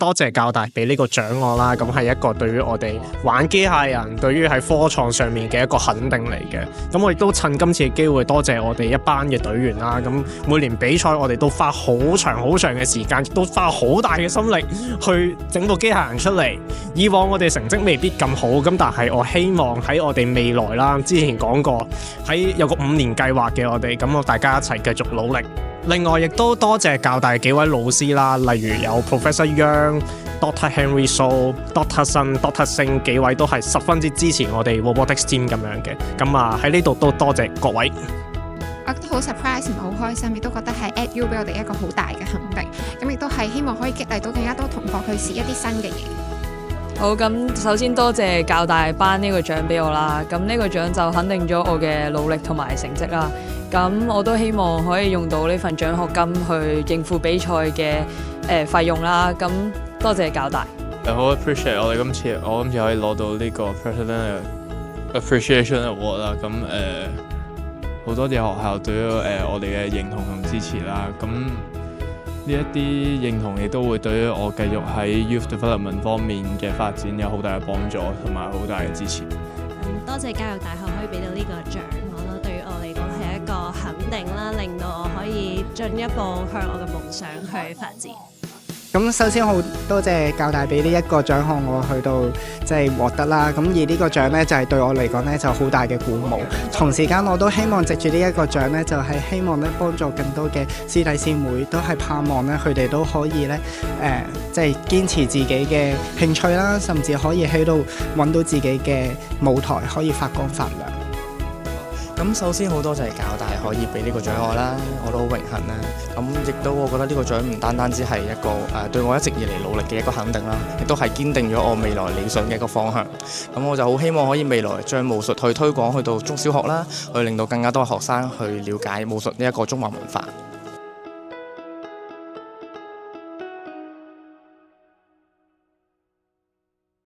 多謝教大俾呢個獎我啦，咁係一個對於我哋玩機械人，對於喺科創上面嘅一個肯定嚟嘅。咁我亦都趁今次嘅機會多謝我哋一班嘅隊員啦。咁每年比賽我哋都花好長嘅時間，亦都花好大嘅心力去整部機械人出嚟。以往我哋成績未必咁好，咁但係我希望喺我哋未來啦，之前講過喺有個5年計劃嘅我哋，咁我大家一齊繼續努力。另外亦都多謝教大幾位老師啦，例如有 Professor Young、Dr. Henry So、Dr. Sun、Dr. Singh 幾位都係十分之支持我哋 Robotics Team 咁樣嘅。咁啊喺呢度都多謝各位。我都好 surprise 同埋好開心，亦都覺得係 ATU 俾我哋一個好大嘅肯定。咁亦都係希望可以激勵到更加多同學去試一啲新嘅嘢。好，咁首先多謝教大頒呢個獎俾我啦。咁呢個獎就肯定咗我嘅努力同埋成績啦。咁我都希望可以用到呢份獎學金去應付比賽嘅費用啦。咁多謝教大。好 appreciate 我今次可以攞到呢個 President Appreciation Award 啦。咁好多謝學校對於我哋嘅認同同支持啦。咁呢一啲認同亦都會對於我繼續喺 Youth Development 方面嘅發展有好大嘅幫助同埋好大嘅支持。多謝教育大學可以俾到呢個獎我啦，對於我嚟講係一個肯定啦，令到我可以進一步向我嘅夢想去發展。咁首先好多謝教大俾呢一個獎項我去到即係獲得啦，咁而呢個獎呢，就係對我嚟講呢，就好大嘅鼓舞。同時間我都希望藉住呢一個獎呢，就係希望呢幫助更多嘅師弟師妹，都係盼望呢佢哋都可以呢即係堅持自己嘅興趣啦，甚至可以喺度揾到自己嘅舞台，可以發光發亮。咁首先好多謝教大可以俾呢個獎我啦，我都好榮幸啦。咁亦都我覺得呢個獎唔單單只係一個對我一直以嚟努力嘅一個肯定啦，亦都係堅定咗我未來理想嘅一個方向。咁我就好希望可以未來將武術去推廣去到中小學啦，去令到更加多學生去了解武術呢一個中華文化。